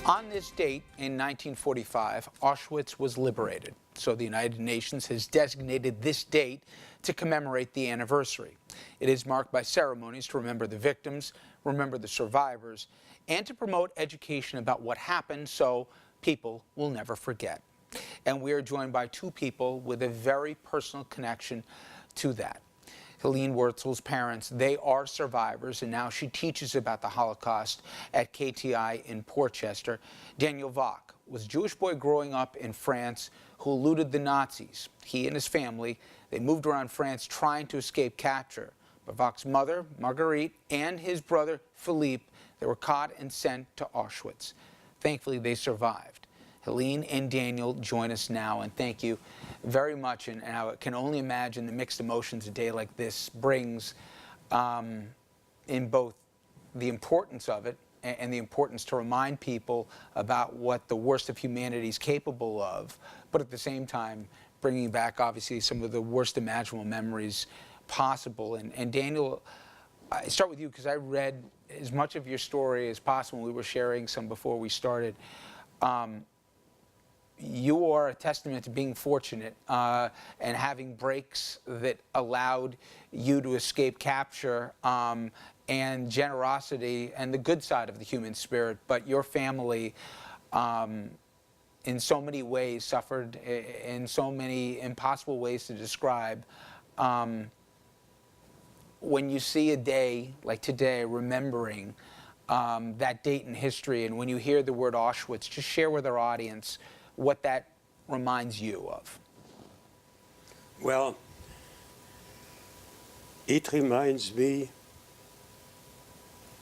On this date in 1945, Auschwitz was liberated. So the United Nations has designated this date to commemorate the anniversary. It is marked by ceremonies to remember the victims, remember the survivors, and to promote education about what happened so people will never forget. And we are joined by two people with a very personal connection to that. Helene Wurtzel's parents, they are survivors, and now she teaches about the Holocaust at KTI in Portchester. Daniel Vock was a Jewish boy growing up in France who eluded the Nazis. He and his family, they moved around France trying to escape capture. But Vock's mother, Marguerite, and his brother, Philippe, they were caught and sent to Auschwitz. Thankfully, they survived. Helene and Daniel join us now, and thank you very much. And I can only imagine the mixed emotions a day like this brings in both the importance of it and the importance to remind people about what the worst of humanity is capable of, but at the same time, bringing back, obviously, some of the worst imaginable memories possible. And Daniel, I start with you because I read as much of your story as possible. We were sharing some before we started. You are a testament to being fortunate and having breaks that allowed you to escape capture and generosity and the good side of the human spirit. But your family, in so many ways, suffered in so many impossible ways to describe. When you see a day like today, remembering that date in history, and when you hear the word Auschwitz, just share with our audience what that reminds you of. Well, it reminds me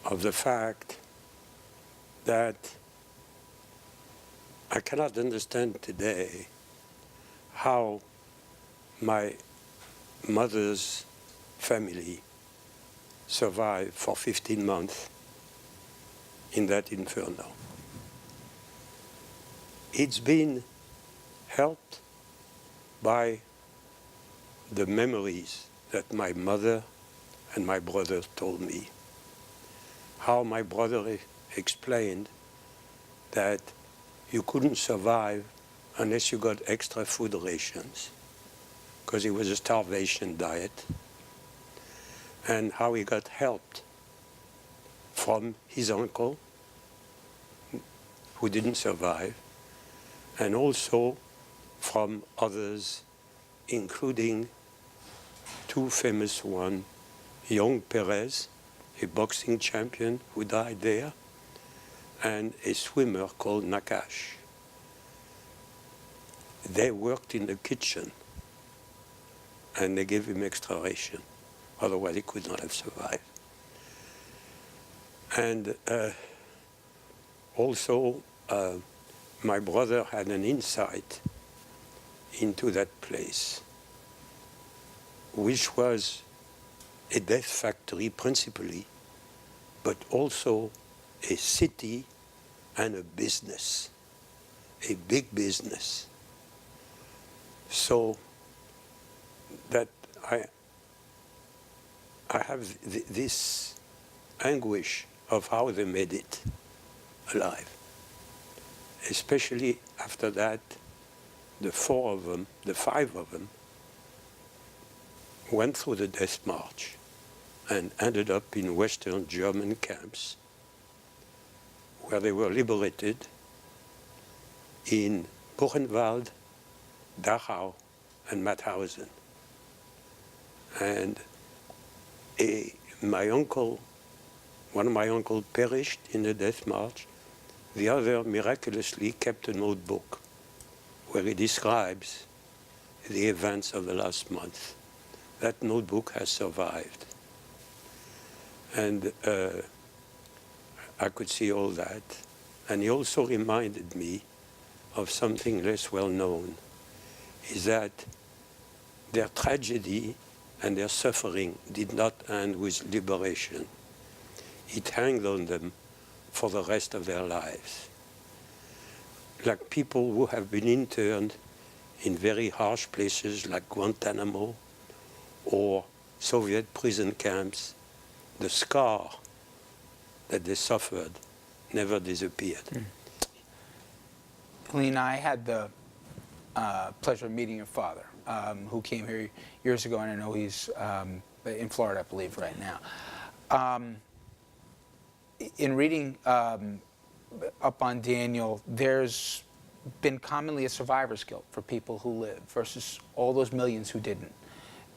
of the fact that I cannot understand today how my mother's family survived for 15 months in that inferno. It's been helped by the memories that my mother and my brother told me. How my brother explained that you couldn't survive unless you got extra food rations, because it was a starvation diet, and how he got helped from his uncle, who didn't survive, and also from others, including two famous ones, young Perez, a boxing champion who died there, and a swimmer called Nakash. They worked in the kitchen, and they gave him extra ration. Otherwise, he could not have survived. And also, my brother had an insight into that place, which was a death factory principally, but also a city and a business, a big business. So that I have this anguish of how they made it alive. Especially after that, the five of them, went through the death march and ended up in Western German camps, where they were liberated in Buchenwald, Dachau, and Mauthausen. And one of my uncles perished in the death march. The other miraculously kept a notebook where he describes the events of the last month. That notebook has survived. And I could see all that. And he also reminded me of something less well known, is that their tragedy and their suffering did not end with liberation. It hung on them for the rest of their lives. Like people who have been interned in very harsh places like Guantanamo or Soviet prison camps, the scar that they suffered never disappeared. Helene, I had the pleasure of meeting your father, who came here years ago, and I know he's in Florida, I believe, right now. In reading up on Daniel, there's been commonly a survivor's guilt for people who live versus all those millions who didn't.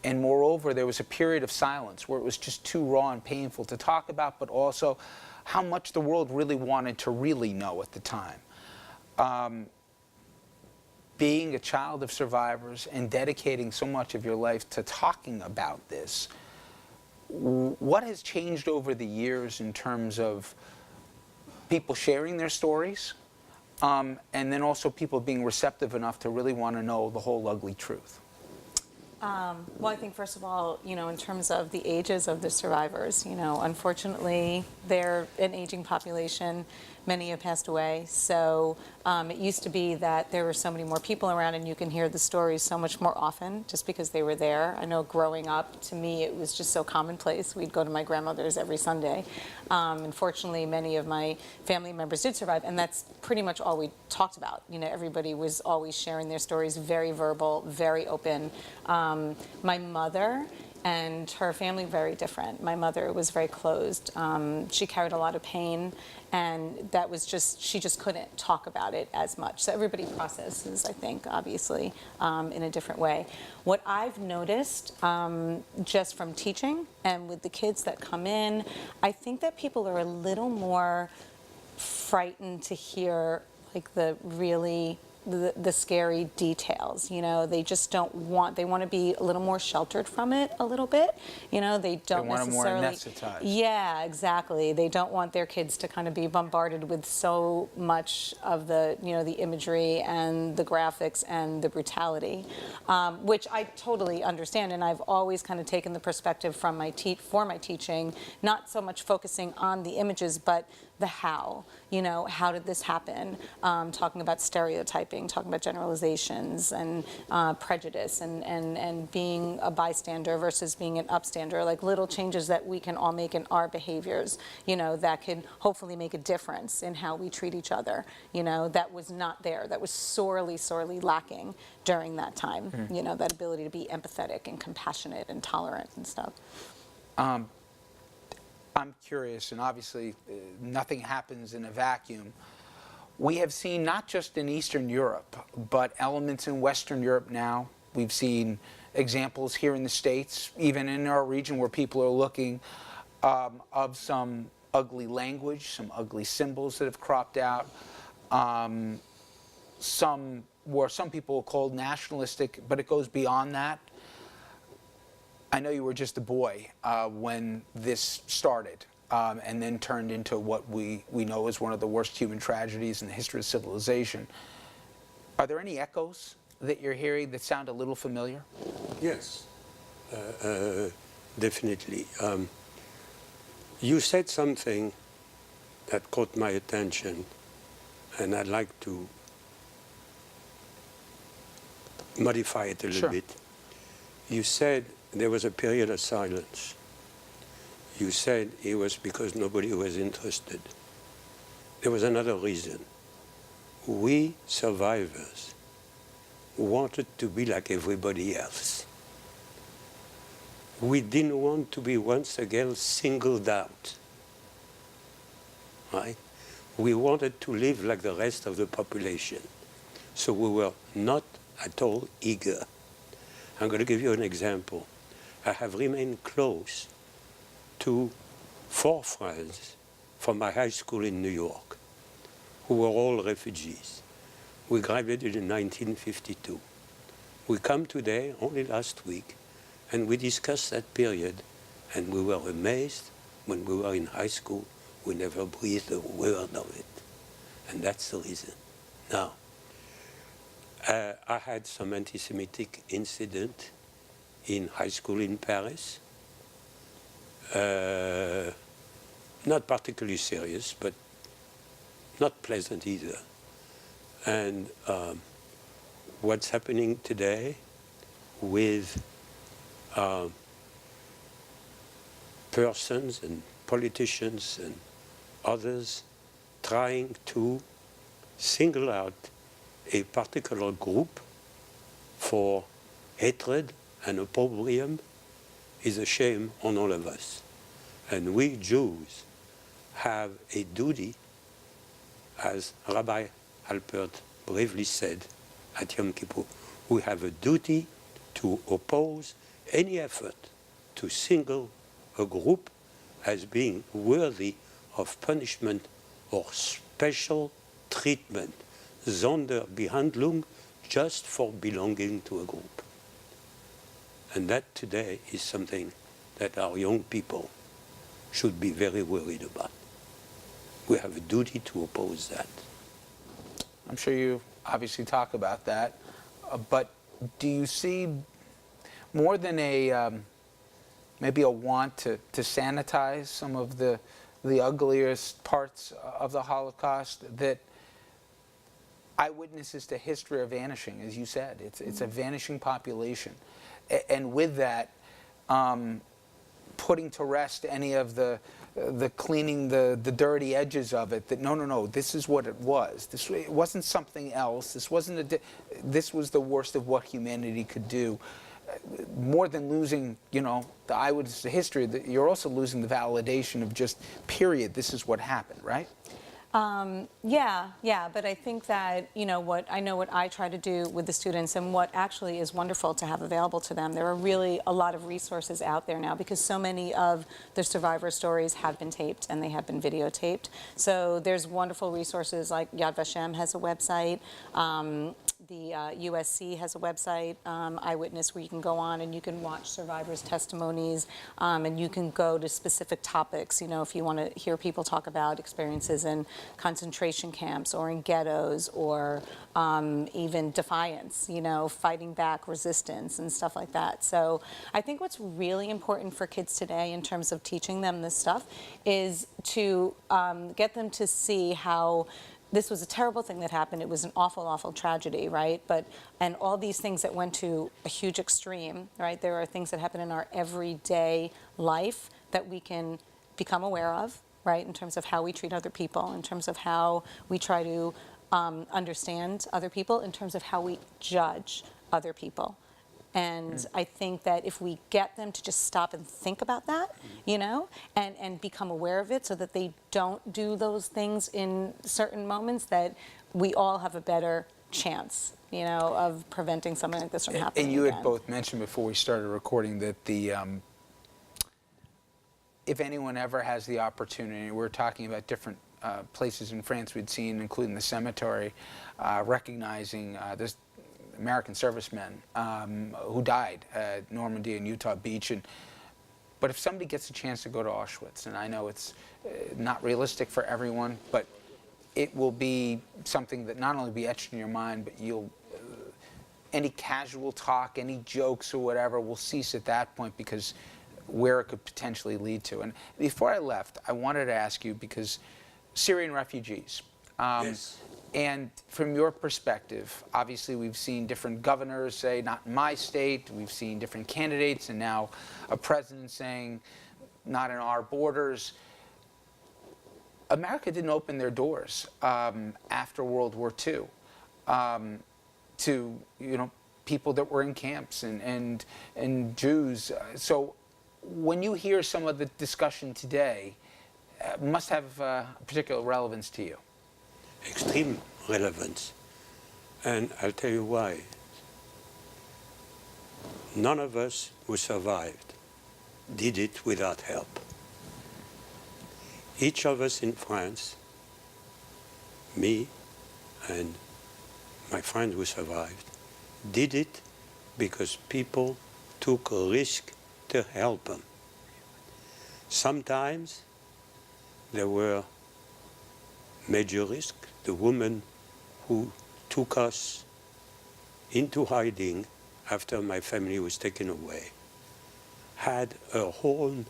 And moreover, there was a period of silence where it was just too raw and painful to talk about, but also how much the world really wanted to really know at the time. Being a child of survivors and dedicating so much of your life to talking about this, what has changed over the years in terms of people sharing their stories, and then also people being receptive enough to really want to know the whole ugly truth? Well, I think first of all, in terms of the ages of the survivors, unfortunately, they're an aging population. Many have passed away. So it used to be that there were so many more people around and you can hear the stories so much more often just because they were there. I know growing up, to me, it was just so commonplace. We'd go to my grandmother's every Sunday. Unfortunately, many of my family members did survive, and that's pretty much all we talked about. Everybody was always sharing their stories, very verbal, very open. My mother and her family, very different. My mother was very closed. She carried a lot of pain, and that was she just couldn't talk about it as much. So everybody processes, I think, obviously, in a different way. What I've noticed just from teaching and with the kids that come in, I think that people are a little more frightened to hear like the really the scary details. They just don't want, they want to be a little more sheltered from it a little bit. They don't They want them more necessarily. anesthetized. Yeah, exactly. They don't want their kids to kind of be bombarded with so much of the, the imagery and the graphics and the brutality, which I totally understand. And I've always kind of taken the perspective from for my teaching, not so much focusing on the images, but the how. How did this happen? Talking about stereotyping, talking about generalizations and prejudice and being a bystander versus being an upstander, like little changes that we can all make in our behaviors, that can hopefully make a difference in how we treat each other, that was not there, that was sorely, sorely lacking during that time, that ability to be empathetic and compassionate and tolerant and stuff. I'm curious, and obviously nothing happens in a vacuum. We have seen not just in Eastern Europe, but elements in Western Europe now. We've seen examples here in the States, even in our region where people are looking, of some ugly language, some ugly symbols that have cropped out, some people called nationalistic, but it goes beyond that. I know you were just a boy when this started, and then turned into what we know as one of the worst human tragedies in the history of civilization. Are there any echoes that you're hearing that sound a little familiar? Yes, definitely. You said something that caught my attention, and I'd like to modify it a little bit. You said there was a period of silence. You said it was because nobody was interested. There was another reason. We survivors wanted to be like everybody else. We didn't want to be once again singled out, right? We wanted to live like the rest of the population. So we were not at all eager. I'm going to give you an example. I have remained close to 4 friends from my high school in New York who were all refugees. We graduated in 1952. We come today, only last week, and we discussed that period, and we were amazed when we were in high school. We never breathed a word of it. And that's the reason. Now, I had some anti-Semitic incident in high school in Paris. Not particularly serious, but not pleasant either. And what's happening today with persons and politicians and others trying to single out a particular group for hatred and opprobrium is a shame on all of us. And we Jews have a duty, as Rabbi Alpert bravely said at Yom Kippur, we have a duty to oppose any effort to single a group as being worthy of punishment or special treatment, Sonderbehandlung, just for belonging to a group. And that today is something that our young people should be very worried about. We have a duty to oppose that. I'm sure you obviously talk about that, but do you see more than a maybe a want to sanitize some of the ugliest parts of the Holocaust, that eyewitnesses to history are vanishing, as you said. It's a vanishing population. And with that, putting to rest any of the cleaning the dirty edges of it, that no, this is what it was. It wasn't something else. This wasn't this was the worst of what humanity could do. More than losing, the eyewitness to history, you're also losing the validation of just, period, this is what happened, right? Yeah, but I think that, what I try to do with the students, and what actually is wonderful to have available to them, there are really a lot of resources out there now, because so many of the survivor stories have been taped and they have been videotaped. So there's wonderful resources like Yad Vashem has a website, the USC has a website, Eyewitness, where you can go on and you can watch survivors' testimonies, and you can go to specific topics, if you want to hear people talk about experiences in concentration camps or in ghettos, or even defiance, fighting back, resistance and stuff like that. So I think what's really important for kids today in terms of teaching them this stuff is to get them to see how this was a terrible thing that happened. It was an awful, awful tragedy, right? And all these things that went to a huge extreme, right? There are things that happen in our everyday life that we can become aware of, right? In terms of how we treat other people, in terms of how we try to understand other people, in terms of how we judge other people. And I think that if we get them to just stop and think about that, and become aware of it, so that they don't do those things in certain moments, that we all have a better chance, of preventing something like this from happening And you again. had both mentioned before we started recording that if anyone ever has the opportunity, we're talking about different places in France we'd seen, including the cemetery, recognizing this American servicemen who died at Normandy and Utah Beach. But if somebody gets a chance to go to Auschwitz, and I know it's not realistic for everyone, but it will be something that not only be etched in your mind, but any casual talk, any jokes or whatever will cease at that point, because where it could potentially lead to. And before I left, I wanted to ask you, because Syrian refugees, Yes. and from your perspective, obviously we've seen different governors say, not in my state, we've seen different candidates, and now a president saying, not in our borders. America didn't open their doors after World War II to people that were in camps and Jews. So when you hear some of the discussion today, must have particular relevance to you. Extreme relevance. And I'll tell you why. None of us who survived did it without help. Each of us in France, me and my friend who survived, did it because people took a risk to help them. Sometimes there were major risks. The woman who took us into hiding after my family was taken away had her own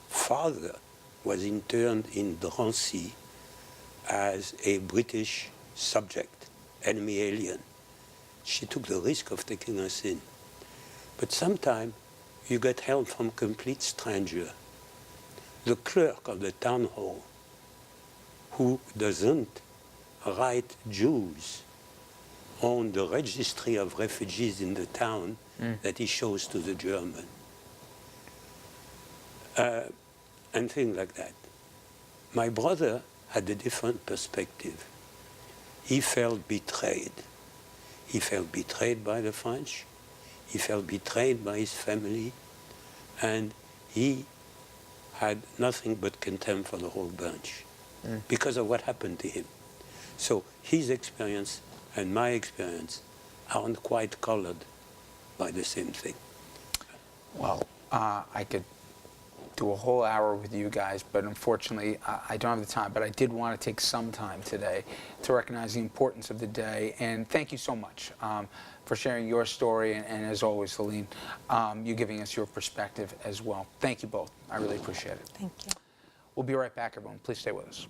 father was interned in Drancy as a British subject, enemy alien. She took the risk of taking us in. But sometimes you get help from complete stranger. The clerk of the town hall, who doesn't write Jews, on the registry of refugees in the town that he shows to the German. And things like that. My brother had a different perspective. He felt betrayed. He felt betrayed by the French. He felt betrayed by his family. And he had nothing but contempt for the whole bunch because of what happened to him. So his experience and my experience aren't quite colored by the same thing. Well, I could do a whole hour with you guys, but unfortunately I don't have the time. But I did want to take some time today to recognize the importance of the day, and thank you so much for sharing your story, and as always, Helene, you giving us your perspective as well. Thank you both. I really appreciate it. Thank you. We'll be right back, everyone. Please stay with us.